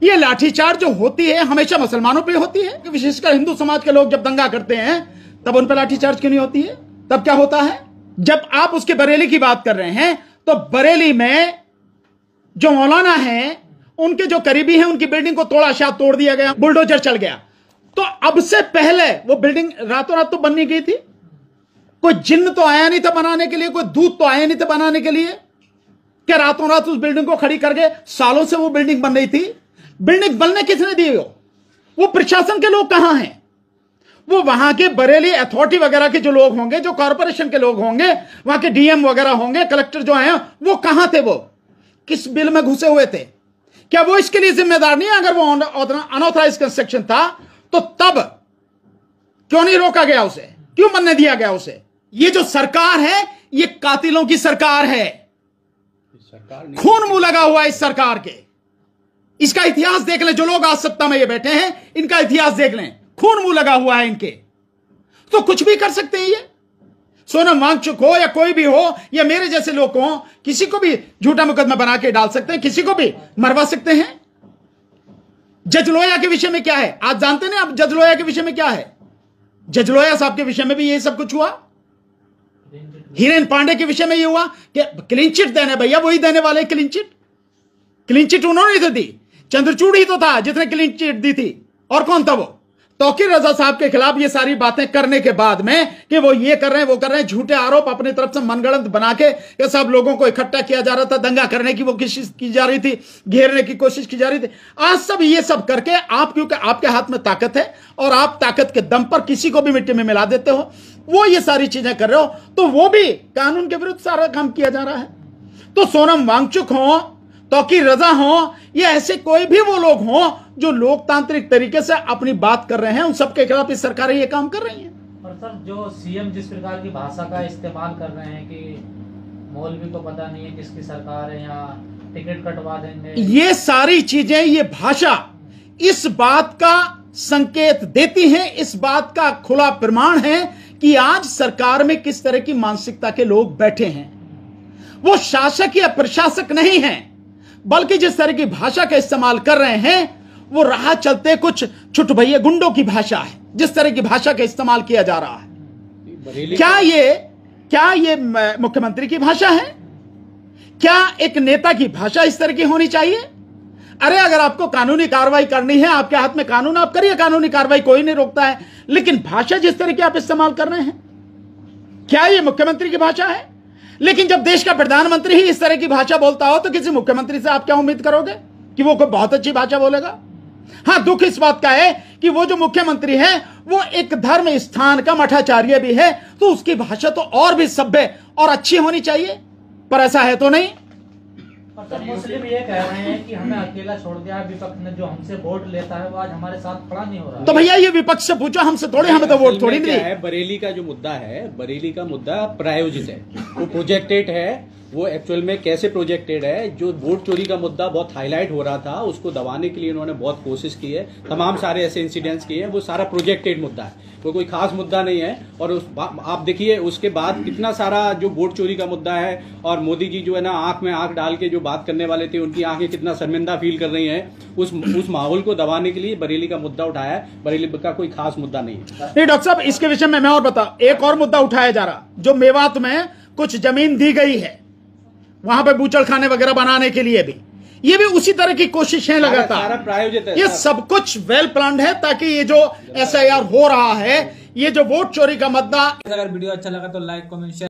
ये लाठीचार्ज जो होती है हमेशा मुसलमानों पे होती है, विशेषकर हिंदू समाज के लोग जब दंगा करते हैं तब उन पर लाठीचार्ज क्यों नहीं होती है? तब क्या होता है? जब आप उसके बरेली की बात कर रहे हैं तो बरेली में जो मौलाना हैं उनके जो करीबी हैं उनकी बिल्डिंग को तोड़ दिया गया, बुलडोजर चल गया। तो अब से पहले वो बिल्डिंग रातों रात तो बननी गई थी, कोई जिन्न तो आया नहीं था बनाने के लिए, कोई दूत तो आया नहीं था बनाने के लिए, क्या रातों रात उस बिल्डिंग को खड़ी करके सालों से वो बिल्डिंग बन रही थी? बिल्डिंग बनने किसने दी? वो प्रशासन के लोग कहां हैं? वो वहां के बरेली अथॉरिटी वगैरह के जो लोग होंगे, जो कॉर्पोरेशन के लोग होंगे, वहां के डीएम वगैरह होंगे, कलेक्टर जो हैं, वो कहां थे? वो किस बिल में घुसे हुए थे? क्या वो इसके लिए जिम्मेदार नहीं है? अगर वो अनऑथराइज कंस्ट्रक्शन था तो तब क्यों नहीं रोका गया उसे? क्यों बनने दिया गया उसे? ये जो सरकार है ये कातिलों की सरकार है, खून मुंह लगा हुआ है इस सरकार के। इसका इतिहास देख लें, जो लोग आज सत्ता में ये बैठे हैं इनका इतिहास देख लें, खून मुंह लगा हुआ है इनके। तो कुछ भी कर सकते हैं ये, सोनम वांगचुक हो या कोई भी हो या मेरे जैसे लोग हो, किसी को भी झूठा मुकदमा बना के डाल सकते हैं, किसी को भी मरवा सकते हैं। जज लोया के विषय में क्या है आज जानते नहीं आप? जज लोया के विषय में क्या है? जज लोया साहब के विषय में भी यही सब कुछ हुआ। हिरेन पांडे के विषय में ये हुआ कि क्लीन चिट देने, भैया वही देने वाले क्लीन चिट उन्होंने तो दी, चंद्रचूड़ ही तो था जिसने क्लीन चिट दी थी। और कौन था वो? तौकीर रजा साहब के खिलाफ ये सारी बातें करने के बाद में कि वो ये कर रहे हैं वो कर रहे हैं, झूठे आरोप अपनी तरफ से मनगढ़ंत बना के सब लोगों को इकट्ठा किया जा रहा था, दंगा करने की वो कोशिश की जा रही थी, घेरने की कोशिश की जा रही थी। आज सब ये सब करके आप, क्योंकि आपके हाथ में ताकत है और आप ताकत के दम पर किसी को भी मिट्टी में मिला देते हो, वो ये सारी चीजें कर रहे हो, तो वो भी कानून के विरुद्ध सारा काम किया जा रहा है। तो सोनम वांगचुक हो, तौकीर रजा हो, या ऐसे कोई भी वो लोग हों जो लोकतांत्रिक तरीके से अपनी बात कर रहे हैं, उन सबके खिलाफ इस सरकारें ये काम कर रही हैं। और सर जो सीएम जिस प्रकार की भाषा का इस्तेमाल कर रहे हैं कि मौलवी को पता नहीं है किसकी सरकार है, या टिकट कटवा देंगे, ये सारी चीजें, ये भाषा इस बात का संकेत देती हैं, इस बात का खुला प्रमाण है कि आज सरकार में किस तरह की मानसिकता के लोग बैठे हैं। वो शासक या प्रशासक नहीं हैं, बल्कि जिस तरह की भाषा का इस्तेमाल कर रहे हैं वो राह चलते कुछ छुटभैये गुंडों की भाषा है। जिस तरह की भाषा का इस्तेमाल किया जा रहा है, क्या ये मुख्यमंत्री की भाषा है? क्या एक नेता की भाषा इस तरह की होनी चाहिए? अरे अगर आपको कानूनी कार्रवाई करनी है, आपके हाथ में कानून, आप करिए कानूनी कार्रवाई, कोई नहीं रोकता है, लेकिन भाषा जिस तरह की आप इस्तेमाल कर रहे हैं, क्या ये मुख्यमंत्री की भाषा है? लेकिन जब देश का प्रधानमंत्री ही इस तरह की भाषा बोलता हो तो किसी मुख्यमंत्री से आप क्या उम्मीद करोगे कि वो कोई बहुत अच्छी भाषा बोलेगा? हाँ, दुख इस बात का है कि वो जो मुख्यमंत्री है वो एक धर्म स्थान का मठाचार्य भी है, तो उसकी भाषा तो और भी सभ्य और अच्छी होनी चाहिए, पर ऐसा है तो नहीं। तो मुस्लिम ये कह रहे हैं कि हमें अकेला छोड़ दिया, विपक्ष ने जो हमसे वोट लेता है वो आज हमारे साथ खड़ा नहीं हो रहा। तो भैया ये विपक्ष से पूछो, हमसे थोड़े, हमें तो वोट थोड़ी नहीं है। बरेली का जो मुद्दा है, बरेली का मुद्दा प्रायोजित है, वो प्रोजेक्टेड है। वो एक्चुअल में कैसे प्रोजेक्टेड है? जो वोट चोरी का मुद्दा बहुत हाईलाइट हो रहा था, उसको दबाने के लिए उन्होंने बहुत कोशिश की है, तमाम सारे ऐसे इंसिडेंट्स किए हैं। वो सारा प्रोजेक्टेड मुद्दा है, वो कोई खास मुद्दा नहीं है। और आप देखिए उसके बाद कितना सारा जो वोट चोरी का मुद्दा है, और मोदी जी जो है ना आंख में आंख डाल के जो बात करने वाले थे, उनकी आंखें कितना शर्मिंदा फील कर रही हैं। उस माहौल को दबाने के लिए बरेली का मुद्दा उठाया है। बरेली का कोई खास मुद्दा नहीं है। नहीं डॉक्टर साहब, इसके विषय में मैं और बता, एक और मुद्दा उठाया जा रहा, जो मेवात में कुछ जमीन दी गई है वहां पे बूचड़खाने वगैरह बनाने के लिए भी, ये भी उसी तरह की कोशिश है लगातार, प्रायोजित है। ये सब कुछ वेल प्लान्ड है ताकि ये जो SIR हो रहा है, ये जो वोट चोरी का मुद्दा। अगर वीडियो अच्छा लगा तो लाइक, कमेंट, शेयर